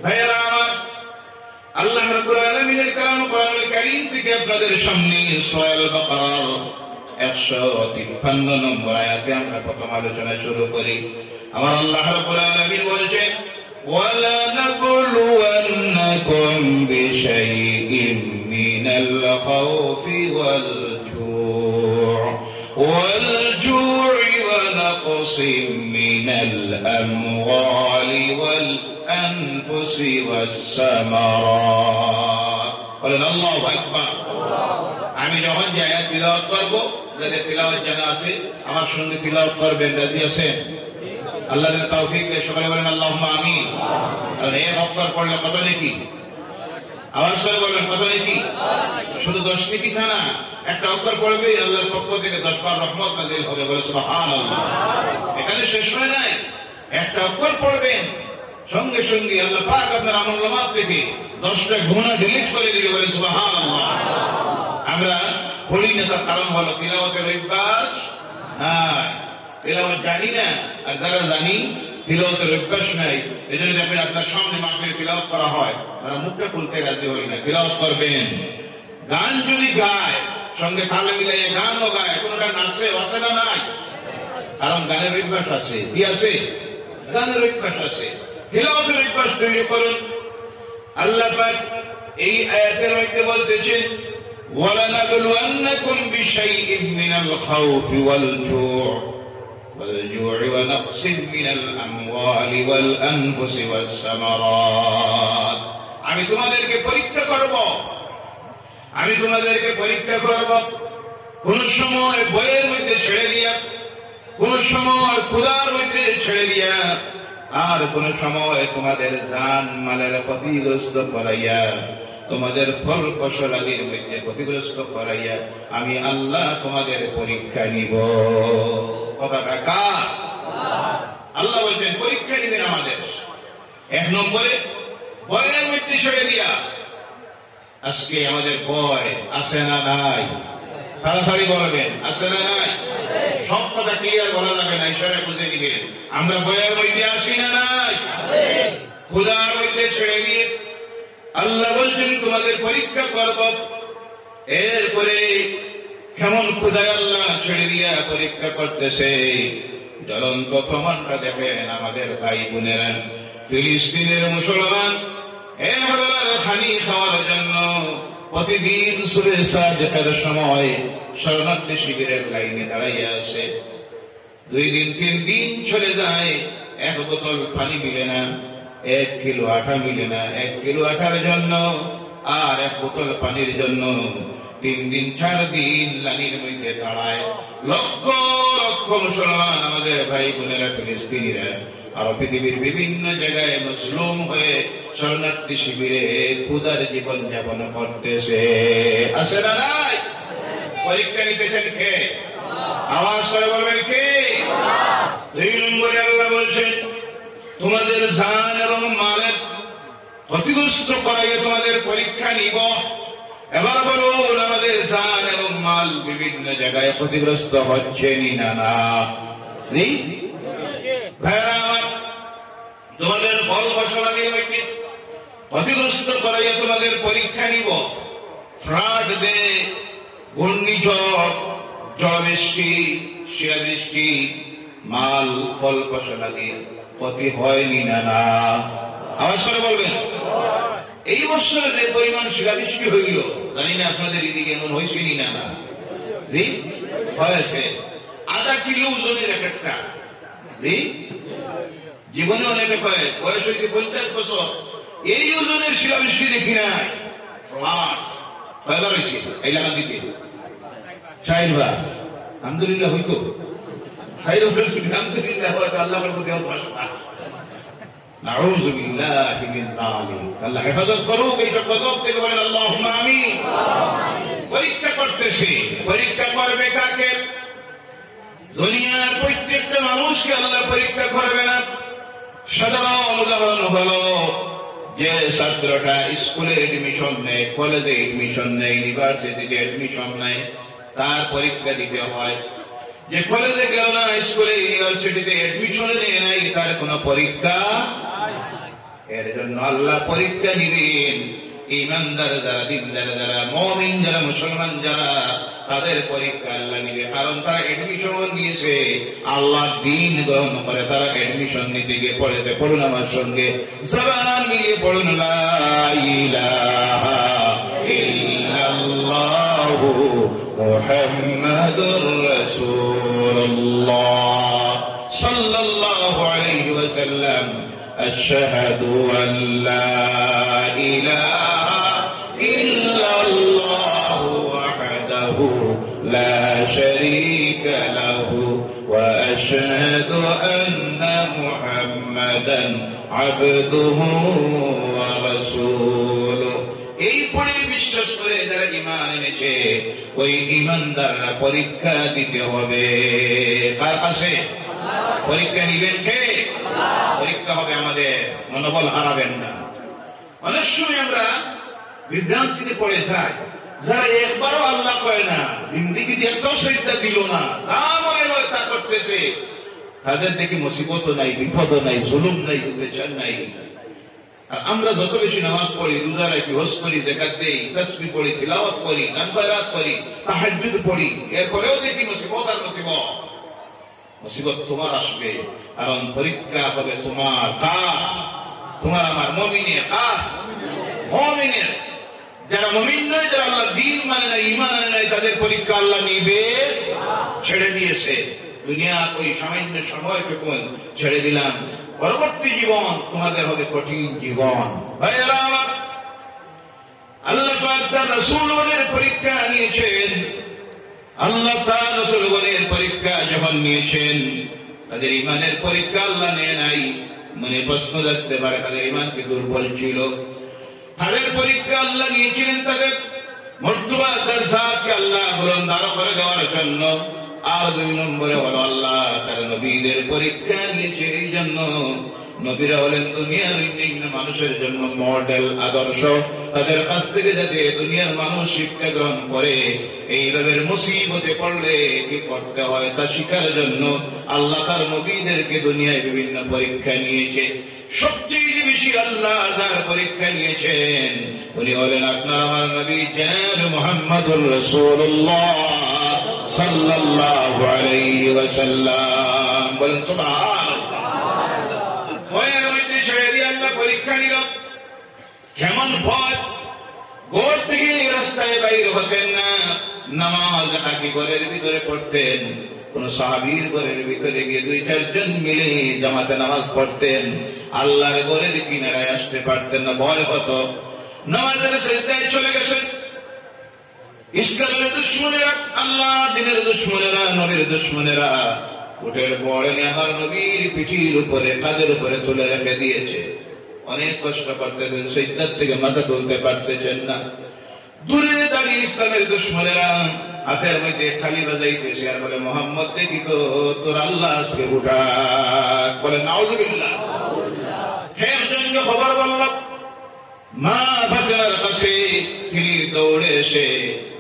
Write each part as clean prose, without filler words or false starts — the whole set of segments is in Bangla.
ভাইয়েরা আমার, আল্লাহ রাব্বুল আলামিনের কালাম কোরআনুল কারীম থেকে আপনাদের সামনে সূরা আল বাকারার 153 নম্বর আয়াতে আমরা প্রথম আলোচনা শুরু করি। আমার আল্লাহ রাব্বুল আলামিন বলেছেন, ওয়ালা নাবলুওয়ান্নাকুম বিশাইইম মিনাল খাউফি ওয়াল জু'i ওয়া নাকসিম মিনাল আমওয়ালি ওয়াল আনফুসি ওয়াস সামারাত। বলেন আল্লাহু আকবার। আমি যখন যে আয়াত তিলাওয়াত করব, যাদের তিলাওয়াত জানা আছে আমার সঙ্গে তিলাওয়াত করবেন, রাজি আছেন? আল্লাহর তৌফিক দিয়ে সবাই বলেন আল্লাহুম্মা আমিন। আর এই অক্ষর পড়লে কত নেকি? আওয়াজ করে বলবেন কত নেকি? শুধু 10 নেকি না, একটা অক্ষর পড়বে আল্লাহর পক্ষ থেকে 10 বার রহমত নাযিল হবে। বলে সুবহানাল্লাহ। এখানে শেষ হয়ে যায়, একটা অক্ষর পড়বেন সঙ্গে সঙ্গে আল্লাহ পাক আপনার আমলনামা থেকে 10টা গুনাহ ডিলিট করে দিবে। বলে সুবহানাল্লাহ। আমরা পড়ি না, তার কারণ হলো তিলাওয়াতের অভ্যাস নাই, তিলাওয়াত জানি না, আর যারা জানি তিলাওয়াতের অভ্যাস নাই। এজন্য যখন আপনার সামনে মাহফিলে তিলাওয়াত করা হয়, আমরা মুখটা খুলতে রাজি হই না। তিলাওয়াত করবেন, গান যদি গায় সঙ্গে তালে মিলাইয়ে গানও গায়, কোনটা নাচে বাসে না নাই, কারণ গানের অভ্যাস আছে। কি আছে? গানের অভ্যাস আছে। তিলাওয়াতের অভ্যাস তৈরি করুন। আল্লাহ পাক এই আয়াতের মধ্যে বলতেছেন, وَلَنَبْلُوَنَّكُمْ بِشَيْءٍ مِّنَ الْخَوْفِ وَالْجُوعِ وَنَقْصٍ مِّنَ الْأَمْوَالِ وَالْأَنفُسِ وَالثَّمَرَاتِ। আমি তোমাদেরকে পরীক্ষা করব, আমি তোমাদেরকে পরীক্ষা করব। কোন সময় ভয়ের মধ্যে ছেড়ে দিয়া, কোন সময় ক্ষুধার মধ্যে ছেড়ে দিয়া, আর কোন সময় তোমাদের জান মালের ক্ষতিগ্রস্ত করাইয়া, তোমাদের ফল ফসলাদির মধ্যে ক্ষতিগ্রস্ত করাইয়া আমি আল্লাহ তোমাদের পরীক্ষা নিব। কথাটা কার? আল্লাহ বলছেন পরীক্ষা নিবেন আমাদের। 1 নম্বরে ভয়ের মধ্যে ছেড়ে দিয়া। আজকে আমাদের ভয় আছে না নাই? তাড়াতাড়ি বলবেন, আছে না নাই? সব কথা ক্লিয়ার বলা যাবে না, ইশারা বুঝে নিবেন। আমরা ভয়ের মধ্যে আসি না নাই? ক্ষুধার মধ্যে ছেড়ে দিয়ে আল্লাহ বলছেন তোমাদের পরীক্ষা করব। এরপরে কেমন ক্ষুধায় আল্লাহ ছেড়ে দিয়া পরীক্ষা করতেছে, জ্বলন্ত প্রমাণটা দেখেন। আমাদের ভাই বোনেরা ফিলিস্তিনের মুসলমান খানি খাওয়ার জন্য প্রতিদিন সূরা সাজদার সময় শরণার্থী শিবিরের লাইনে দাঁড়াইয়া আছে। 2 দিন 3 দিন চলে যায়, 1 বোতল পানি মিলে না, 1 কিলো আটা মিলে না। 1 কিলো আটার জন্য আর 1 বোতল পানির জন্য 3 দিন 4 দিন লাইনের মধ্যে দাঁড়ায় লক্ষ লক্ষ মুসলমান আমাদের ভাই বোনেরা ফিলিস্তিনিরা। আর পৃথিবীর বিভিন্ন জায়গায় মুসলিম হয়ে শরণার্থী শিবিরে ক্ষুধার জীবন যাপন করতেছে। আছে না নাই? পরীক্ষা নিতেছেন কে? আওয়াজ করে বলবেন কে? 2 নম্বরে আল্লাহ বলছেন তোমাদের জান এবং মালের ক্ষতিগ্রস্ত করাইয়া তোমাদের পরীক্ষা নিব। এবার বলুন আমাদের জান এবং মাল বিভিন্ন জায়গায় ক্ষতিগ্রস্ত হচ্ছে না না? তোমাদের ফল ফসলাদির মধ্যে ক্ষতিগ্রস্ত করাইয়া তোমাদের পরীক্ষা নিব। ফ্লাড দে, ঘূর্ণিঝড়, জলবৃষ্টি, শিলাবৃষ্টি, মাল ফল ফসলাদির ক্ষতি হয়নি না না? আওয়াজ করে বলবেন। এই বছর যে পরিমাণ শিলাবৃষ্টি হইল, জানি না আপনাদের এদিকে এমন হয়েছে না না? হয়েছে। 1/2 কিলো ওজনের একটা। জীবনে অনেকে কয় বয়স হয়েছে 50 বছর, এই ওজনের শিলাবৃষ্টি দেখি নাই। কয়বার হয়েছে এই এলাকা দিতে? 4 বার। আলহামদুলিল্লাহ হইতো। আলহামদুলিল্লাহ হয়তো আল্লাহর প্রতি নাউযু বিল্লাহি মিন যালিক। আল্লাহ হেফাজত করুক এইসব গজব থেকে। বলেন আল্লাহুম্মা আমিন। পরীক্ষা করতেছে। পরীক্ষা করবে কাকে? দুনিয়ার প্রত্যেকটা মানুষকে আল্লাহ পরীক্ষা করবে না। সাধারণ উদাহরণ হলো যে ছাত্রটা স্কুলে এডমিশন নেয়, কলেজে এডমিশন নেয়, ইউনিভার্সিটিতে এডমিশন নেয়, তার পরীক্ষা দিতে হয়। যে কলেজে গেল না, স্কুলে ইউনিভার্সিটিতে এডমিশনে নেয় নাই, তার কোন পরীক্ষা? এর জন্য আল্লাহ পরীক্ষা নিবেন ইমানদার যারা, দিনদার যারা, মুমিন যারা, মুসলমান যারা, তাদের পরীক্ষা আল্লাহ নিবে। কারণ তারা এডমিশন নিয়েছে, আল্লাহ দিন গ্রহণ করে, তারা এডমিশন নিতে গিয়ে পড়েছে। পড়ুন আমার সঙ্গে, জবান মিলিয়ে পড়ুন, লা ইলাহা ইল্লাল্লাহু মুহাম্মাদুর রাসূলুল্লাহ সাল্লাল্লাহু আলাইহি ওয়াসাল্লাম। আশহাদু আন লা ইলাহা ইল্লাল্লাহু ওয়াহদাহু লা শারীকা লাহু ওয়া আশহাদু আন্না মুহাম্মাদান আবদুহু ওয়া রাসূলুহু। এই পড়ে বিশ্বাস করে যারা ঈমান এনেছে, ওই ঈমানদাররা পরীক্ষা দিতে হবে। কার কাছে? পরীক্ষা নিবেন কে? পরীক্ষা হবে আমাদের, মনোবল হারাবেন না। অনেক সময় আমরা বিভ্রান্তিতে পড়ে যাই, যারা একবারও আল্লাহ কয় না, জিন্দিগিতে একটাও সেজদা দিল না, তা মনে হয় তা করতেছে, তাদের দেখি মুসিবত নাই, বিপদ নাই, জুলুম নাই, অত্যাচার নাই। আর আমরা যত বেশি নামাজ পড়ি, রোজা রাখি, হজ করি, যাকাত দেই, তাসবিহ পড়ি, তিলাওয়াত করি, গান বাজনা করি, তাহাজ্জুদ পড়ি, এরপরেও দেখি মুসিবত আর মুসিবত। মুসিবত তোমার আসবে, কারণ পরীক্ষা হবে তোমার। কার? তোমার আমার, মুমিনের। কার? মুমিনের। যারা মুমিন নয়, যারা আল্লাহ দ্বীন মানে না, ঈমান মানে নাই, তাদের পরীক্ষা আল্লাহ নিবে, ছেড়ে দিয়েছে। দুনিয়া ওই সামান্য সময়টুকু ছেড়ে দিলাম, পরবর্তী জীবন তোমাদের হবে কঠিন জীবন। আল্লাহ পাক তার রাসূলগণের পরীক্ষা নিয়েছেন। আল্লাহ তার রাসূলগণের পরীক্ষা যখন নিয়েছেন, তাদের ঈমানের পরীক্ষা আল্লাহ নেয় নাই। মনে প্রশ্ন রাখতে পারে, তাদের ঈমান কি দুর্বল ছিল? তাদের পরীক্ষা আল্লাহ নিয়েছিলেন তাদের মর্তবা, তার জাতকে আল্লাহ বুলন্দ আরো করে দেওয়ার জন্য। আর 2 নম্বরে হলো আল্লাহ তার নবীদের পরীক্ষা নিয়েছে এই জন্য, নবীরা হলেন দুনিয়ার বিভিন্ন মানুষের জন্য মডেল, আদর্শ। তাদের কাছ থেকে যাতে দুনিয়ার মানুষ শিক্ষা গ্রহণ করে, এইভাবে মুসিবতে পড়লে কি করতে হয় তা শিখার জন্য আল্লাহ তার নবীদেরকে দুনিয়ায় বিভিন্ন পরীক্ষা নিয়েছে। সবচেয়ে বেশি আল্লাহ যার পরীক্ষা নিয়েছেন, উনি হলেন আপনার আমার নবী জনাব মুহাম্মদুর রাসূলুল্লাহ সাল্লাল্লাহু আলাইহি ওয়াসাল্লাম। বলেন সুবহানাল্লাহ। ভয়ের মধ্যে ছেড়ে দিয়ে আল্লাহ পরীক্ষা নিল। কেমন ভয়! ঘর থেকে রাস্তায় বাইর হতেন না, নামাজ আকি ঘরের ভিতরে পড়তেন। কোন সাহাবীর ঘরের ভিতরে গিয়ে 2-4 জন মিলে জামাতে নামাজ পড়তেন, আল্লাহর ঘরের কিনারায় আসতে পারতেন না, ভয় হতো। নামাজের সিজদায় চলে গেছেন। ইসলামের দুশমনেরা, আল্লাহ দিনের দুশমনেরা, নবীর দুশমনেরা উঠের পড়ে আমার নবীর পিঠির উপরে, কাঁধের উপরে তুলে রেখে দিয়েছে। অনেক কষ্ট করতেছেন, সিজদার থেকে মাথা তুলতে পারতেছেন না। দূরে দাঁড়িয়ে ইসলামের দুশমনেরা হাতের মধ্যে খালি বাজাইতেছে আর বলে, মোহাম্মদ দেখি তো তোর আল্লাহ আজকে উঠা। বলে নাউযুবিল্লাহ। ফের জন্য খবর বলল মা ফাতেমার কাছে। তিনি দৌড়ে এসে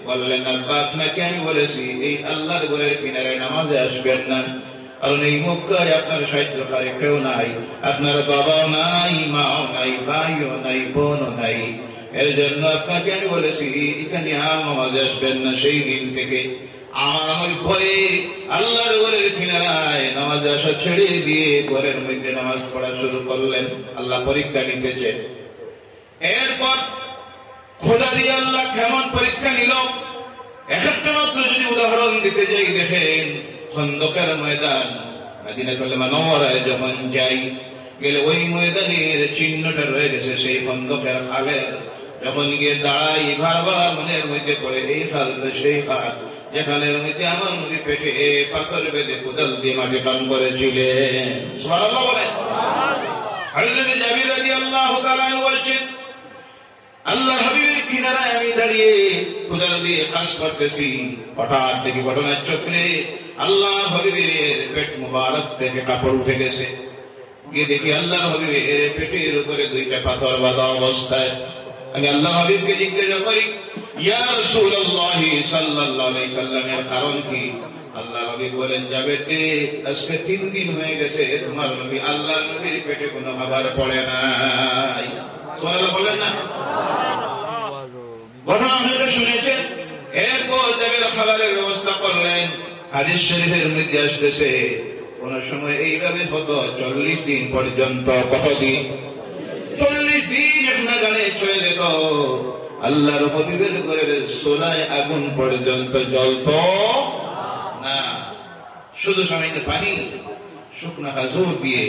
বললেন, আব্বা আপনাকে আমি বলেছি এই আল্লাহর ঘরের কিনারে নামাজে আসবেন না, কারণ এই মক্কায় আপনার সাহায্যকারী কেউ নাই, আপনার বাবাও নাই, মাও নাই, ভাইও নাই, বোনও নাই। এর জন্য আপনাকে আমি বলেছি এখানে নামাজে আসবেন না। সেই দিন থেকে আমার ওই ভয়ে আল্লাহর ঘরের কিনারায় নামাজ আসা ছেড়ে দিয়ে ঘরের মধ্যে নামাজ পড়া শুরু করলেন। আল্লাহ পরীক্ষা নিতেছে। এরপর খোদা দিয়ে আল্লাহ কেমন পরীক্ষা নিল, একটা মাত্র যদি উদাহরণ দিতে যাই, দেখেন খন্দকের ময়দান, মদিনাতুল মুনাওয়ারায় যখন যাই, গেলে ওই ময়দানের চিহ্নটা রয়ে গেছে সেই খন্দকের খালের। যখন গিয়ে দাঁড়াই, বারবার মনের মধ্যে পড়ে এই খাল তো সেই খাল যেখানের মধ্যে আমার নবী পেটে পাথর বেঁধে কোদাল দিয়ে মাটি টান করেছিলেন। সুবহানাল্লাহ বলেন। হযরত জাবির রাদিয়াল্লাহু তাআলা বলছেন, আল্লাহ হাবিবের কিনারায় আমি দাঁড়িয়ে কোদাল দিয়ে কাজ করতেছি, হঠাৎ দেখি ঘটনার চক্রে আল্লাহ হাবিবের পেট মুবারক থেকে কাপড় উঠে গেছে। গিয়ে দেখি আল্লাহ হাবিবের পেটের উপরে 2টা পাথর বাঁধা অবস্থায়। আমি আল্লাহ হাবিবকে জিজ্ঞাসা করি, ইয়া রাসূলুল্লাহ সাল্লাল্লাহু আলাইহি সাল্লামের কারণ কি? আল্লাহ নবী বলেন, যাবে আজকে 3 দিন হয়ে গেছে তোমার নবী আল্লাহ নবীর পেটে কোনো খাবার পড়ে নাই। সুবহানাল্লাহ বলেন না? ঘটনা আপনারা শুনেছেন। এরপর যাবের খাবারের ব্যবস্থা করলেন। হাদিস শরীফের মধ্যে আসতেছে কোন সময় এইভাবে হতো 40 দিন পর্যন্ত। কতদিন? 40 দিন একটা গানে চলে যেত। আল্লাহর হাবিবের ঘরের সোনায় আগুন পর্যন্ত জ্বলত না। শুধু সামান্য পানি শুকনা খাজুর দিয়ে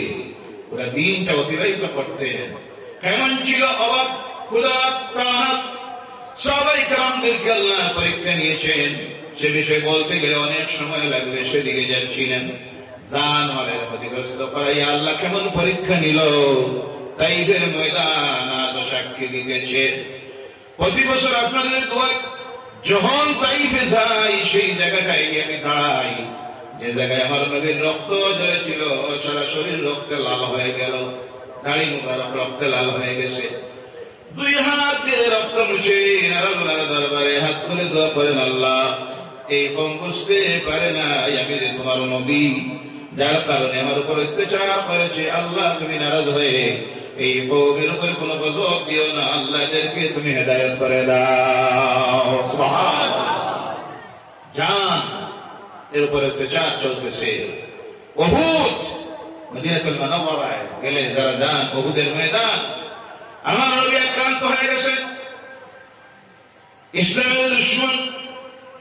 ওরা দিনটা অতিবাহিত করতেন। কেমন ছিল অবাক ক্ষুধা প্রাণ। সবাই কেরামদেরকে আল্লাহ পরীক্ষা নিয়েছেন। সে বিষয়ে বলতে গেলে অনেক সময় লাগবে, সেদিকে যাচ্ছিলেন। জানমালের ক্ষতিগ্রস্ত করাই আল্লাহ কেমন পরীক্ষা নিল তাইফের ময়দান আজ সাক্ষী দিতেছে। প্রতি বছর আপনাদের দোয়া, যখন তাইফে যাই সেই জায়গাটায় গিয়ে আমি দাঁড়াই, যে জায়গায় আমার নবীর রক্ত ঝরেছিল, সারা শরীর রক্তে লাল হয়ে গেল, দাড়ি মুবারক রক্তে লাল হয়ে গেছে। 2 হাত দিয়ে রক্ত মুছে আল্লাহর দরবারে হাত তুলে দোয়া করেন, আল্লাহ এই কম বুঝতে পারে না আমি যে তোমার নবী, যার কারণে আমার উপর অত্যাচার করেছে। আল্লাহ তুমি নারাজ হয়ে এই কওমের উপর কোনো গজব দিও না, আল্লাহ এদেরকে তুমি হেদায়েত করে দাও। সুবহানাল্লাহ। জান এর উপর অত্যাচার চলতেছে। উহুদ মদিনাতুল মুনাওয়ারায় গেলে যারা যান, উহুদের ময়দান, আমার নবী আক্রান্ত হয়ে গেছে। ইসলামের দুশমন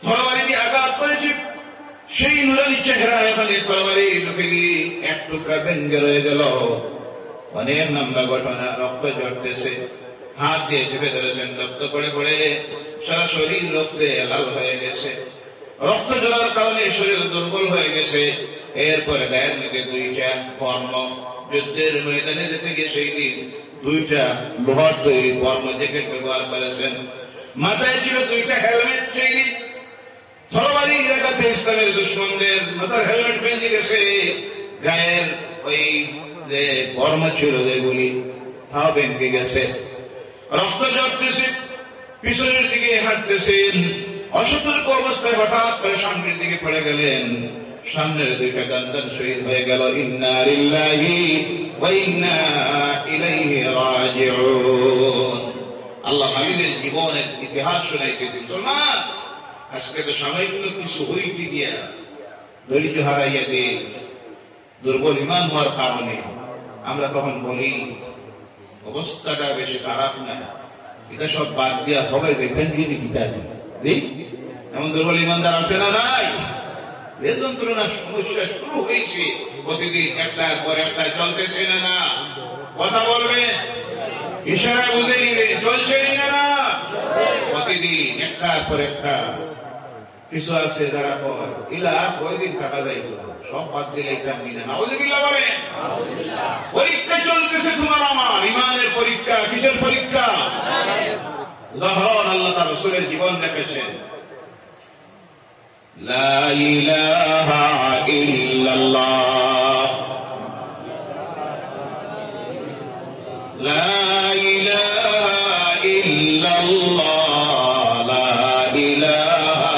তরবারি দিয়ে আঘাত করেছে। সেই নুরানি চেহারা এখানে তরবারি ঢুকে গিয়ে এক টুকরা ভেঙে রয়ে গেল। অনেক লম্বা ঘটনা। রক্ত ঝরতেছে, হাত দিয়ে চেপে ধরেছেন, রক্ত পড়ে পড়ে সারা শরীর রক্তে লাল হয়ে গেছে। রক্ত ঝরার কারণে শরীর দুর্বল হয়ে গেছে। এরপরে গায়ের মধ্যে 2টা বর্ম, যুদ্ধের ময়দানে যেতে গিয়ে সেই দিন 2টা লোহার তৈরি বর্ম জ্যাকেট ব্যবহার করেছেন। মাথায় ছিল 2টা হেলমেট তৈরি। তরবারি এলাকাতে ইসলামের দুশমনদের মাথার হেলমেট বেঁধে গেছে। গায়ের ওই যে বর্ম ছিল যেগুলি, তাও বেঁধে গেছে। রক্ত ঝরতেছে, পিছনের দিকে হাঁটতেছেন। অসতর্ক অবস্থায় হঠাৎ করে সামনের দিকে পড়ে গেলেন। সামনের 2টা গান্দান শহীদ হয়ে গেল। ইন্না লিল্লাহি ওয়া ইন্না ইলাইহি রাজিউন। আল্লাহ নবীর জীবনের ইতিহাস শোনাইতেছেন। মুসলমান, আজকে তো সাময়িক কিছু হইতে গিয়া ধৈর্য হারাইয়া দিয়ে দুর্বল ইমান হওয়ার কারণে আমরা তখন বলি অবস্থাটা বেশি খারাপ না, এটা সব বাদ দেওয়া হবে। যেখান থেকে কিতাবি এমন দুর্বল ইমানদার আছে না? নাই। যে যন্ত্রণার সমস্যা শুরু হয়েছে, প্রতিদিন একটার পর একটা চলতেছে না? না। কথা বলবে, ইশারা বুঝে নিবে, চলছে না? না। প্রতিদিন একটার পর একটা। কিছু আছে যারা ইলা কয়দিন থাকা যায়, সব বাদ দিলে নাউযুবিল্লাহ বলেন। পরীক্ষা চলতেছে তোমার আমার, ইমানের পরীক্ষা। কিসের পরীক্ষা? উদাহরণ আল্লাহ তার রাসূলের জীবন রেখেছেন। লা ইলাহা ইল্লাল্লাহ, লা ইলাহা ইল্লাল্লাহ, লা ইলাহা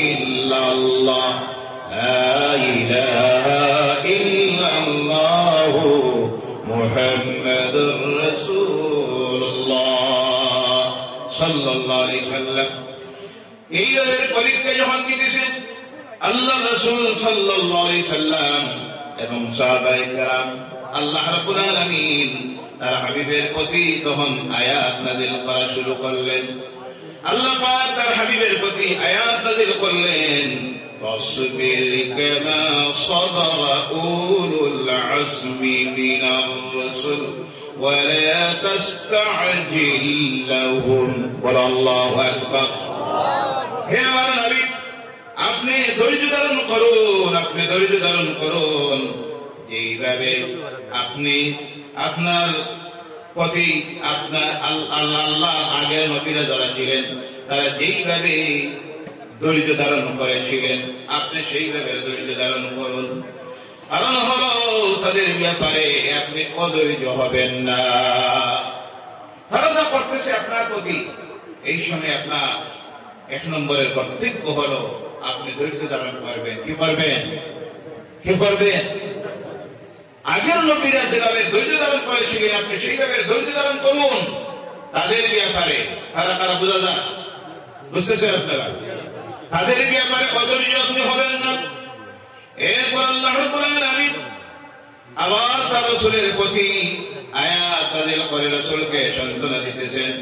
ইল্লাল্লাহ, লা ইলাহা ইল্লাল্লাহ মুহাম্মাদুর রাসূলুল্লাহ সাল্লাল্লাহু আলাইহি ওয়াসাল্লাম। এই পরীক্ষা যখন দিতেছেন আল্লাহ রাসূল সাল্লাল্লাহু আলাইহি ওয়াসাল্লাম এবং সাহাবায়ে কেরাম, আল্লাহ রাব্বুল আলামিন তার হাবিবের প্রতি তখন আয়াত নাযিল করা শুরু করলেন। আল্লাহ পাক তার হাবিবের প্রতি আয়াত নাযিল করলেন, ফাসবির কামা সাবারা উলুল আজমি মিনার রাসূল ওয়া লা তাসতাজিল লাহুম। আল্লাহু আকবার। হে আমার নবী, আপনি ধৈর্য ধারণ করুন, আপনি ধৈর্য ধারণ করুন। এইভাবে আপনি আপনার প্রতি আপনার আল্লাহ আগের নবীরা যারা ছিলেন তারা যেইভাবে ধৈর্য ধারণ করেছিলেন আপনি সেইভাবে ধৈর্য ধারণ করুন। কারণ হলো তাদের ব্যাপারে আপনি অধৈর্য হবেন না। ধারণা করতেছে আপনার প্রতি। এই সময় আপনার 1 নম্বরের কর্তব্য হলো আপনি ধৈর্য ধারণ করবেন। কি করবেন? কি করবেন? আগের নবীরা যেভাবে ধৈর্য ধারণ করেছিলেন আপনি সেইভাবে ধৈর্য ধারণ করুন। তাদের ব্যাপারে তারা বোঝা যায়, বুঝতেছেন আপনারা? তাদের ব্যাপারে অধৈর্য আপনি হবেন না। এরপর আল্লাহ রাব্বুল আলামিন আবার তার রাসূলের প্রতি আয়াত নাযিল করে রাসূলকে সান্ত্বনা দিতেছেন।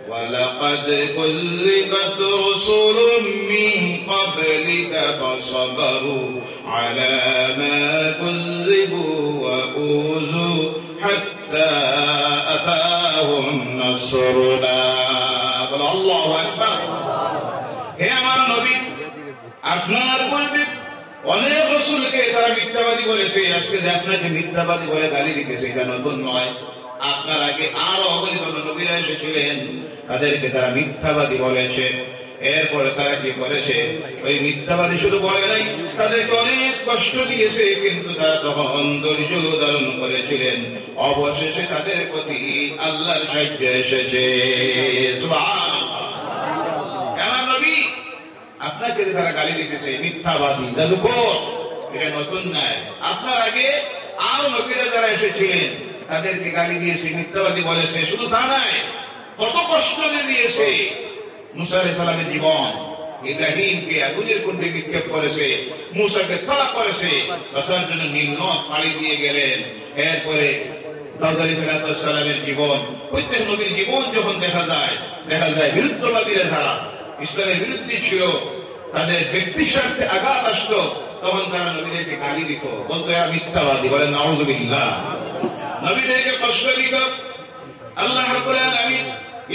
ওয়ালাকাদ কুযযিবাত রাসূলুম মিন ক্বাবলিকা ফাসাবারু আলা মা কুযযিবু ওয়া উযু হাত্তা আতাহুম নাসরুনা। আল্লাহু আকবার। হে আমার নবী, আপনার পূর্বে অনেক রাসূলকে তারা মিথ্যাবাদী বলেছে। আজকে যে আপনাকে মিথ্যাবাদী বলে গালি দিতেছে এটা নতুন নয়। আপনার আগে আরো অগণিত নবীরা এসেছিলেন, তাদেরকে তারা মিথ্যাবাদী বলেছে। এরপরে তারা কি করেছে? ওই মিথ্যাবাদী শুধু বলে নাই, তাদেরকে অনেক কষ্ট দিয়েছে, কিন্তু তারা তখন ধৈর্য ধারণ করেছিলেন। অবশেষে তাদের প্রতি আল্লাহর সাহায্য এসেছে। আমার নবী, আপনাকে তারা গালি দিতেছে মিথ্যাবাদী, জাদুকর, এটা নতুন নয়। আপনার আগে আরো নবীরা যারা এসেছিলেন তাদেরকে গালি দিয়েছে, মিথ্যাবাদী বলেছে। শুধু তা নয়, কত কষ্ট দিয়েছে। মুসা আলাইহিস সালামের জীবন, ইব্রাহিমকে আগুনের কুণ্ডে নিক্ষেপ করেছে, মুসাকে তাড়া করেছে, বাঁচার জন্য নীল নদ পাড়ি দিয়ে গেলেন। এরপরে দাউদ আলাইহিস সালামের জীবন, প্রত্যেক নবীর জীবন যখন দেখা যায় বিরুদ্ধবাদীরা যারা ইসলামের বিরুদ্ধে ছিল, তাদের ব্যক্তি স্বার্থে আঘাত আসতো, তখন তারা নবীদেরকে গালি দিত, বলতো এরা মিথ্যাবাদী। বলেন নাউযুবিল্লাহ। নবীদেরকে কষ্ট দিত। আল্লাহ রাব্বুল আলামিন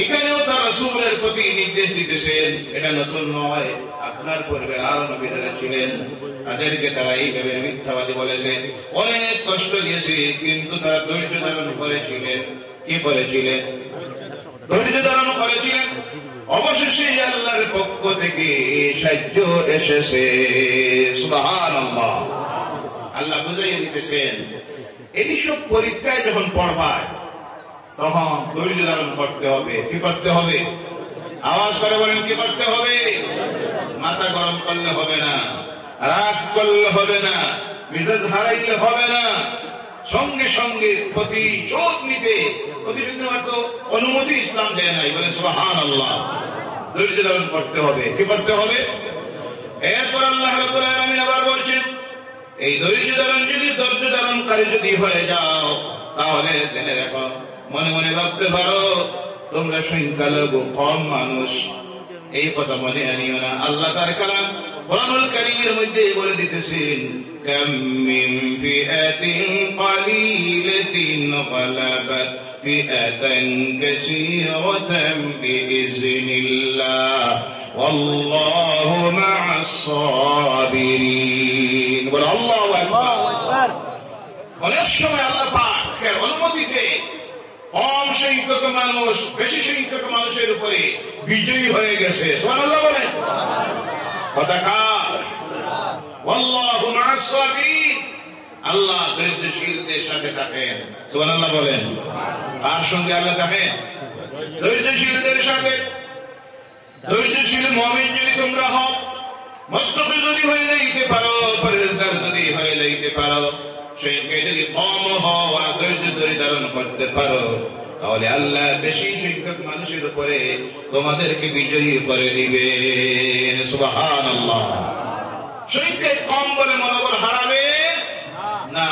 এখানেও তার রাসূলের প্রতি নির্দেশ দিতেছেন, এটা নতুন নয়। আপনার পূর্বে আরো নবীরা ছিলেন, তাদেরকে তারা এইভাবে মিথ্যাবাদী বলেছে, অনেক কষ্ট দিয়েছে, কিন্তু তারা ধৈর্য ধারণ করেছিলেন। কি করেছিলেন? ধৈর্য ধারণ করেছিলেন। অবশেষে আল্লাহর পক্ষ থেকে সাহায্য এসেছে। সুবহানাল্লাহ। আল্লাহ বুঝাইয়া দিতেছেন, এই সব পরীক্ষায় যখন পড়বায় তখন ধৈর্য ধারণ করতে হবে। কি করতে হবে? আওয়াজ করে বলেন, কি করতে হবে? মাথা গরম করলে হবে না, রাগ করলে হবে না, মেজাজ হারাইলে হবে না। সঙ্গে সঙ্গে প্রতিশোধ নিতে, প্রতিশোধ নেওয়ার তো অনুমতি ইসলাম দেয় নাই। বলেন সুবহানাল্লাহ। ধৈর্য ধারণ করতে হবে। কি করতে হবে? এরপর আল্লাহ রাব্বুল আলামিন আবার বলছেন, এই ধৈর্য ধারণকারী যদি হয়ে যাও, তাহলে জেনে রাখো, মনে মনে ভাবতে পারো তোমরা সংখ্যালঘু, কম মানুষ, এই কথা মনে আনিও না। আল্লাহ তার কালাম কোরআনুল কারীমের মধ্যে বলে দিতেছেন, কাম মিন ফিআতিন কালিলাতিন গালাবাত ফিআতান কাসীরাতান বিইজনিল্লাহ ওয়াল্লাহু মা'আস সাবিরিন। বল আল্লাহু আকবার। অনেক সময় আল্লাহ পাকের অনুমতিতে কম সংখ্যক মানুষ বেশি সংখ্যক মানুষের উপরে বিজয়ী হয়ে গেছে। সুবহানাল্লাহ বলেন। কথা কার? ওয়াল্লাহু মা'আস সাবিরিন। আল্লাহ ধৈর্যশীলদের সাথে থাকেন। সুবহানাল্লাহ বলেন। কার সঙ্গে আল্লাহ থাকেন? ধৈর্যশীলদের সাথে। ধৈর্যশীল মুমিন যদি তোমরা হও, মুত্তাকি যদি হয়ে যাইতে পারো, পরহেজগার যদি হয়ে যাইতে পারো, সেইকে যদি কম হও আর ধৈর্য ধরে ধারণ করতে পারো, তাহলে আল্লাহ বেশি সংখ্যক মানুষের উপরে তোমাদেরকে বিজয়ী করে দিবেন। সুবহানাল্লাহ। সংখ্যায় কম বলে মনোবল হারাবে না।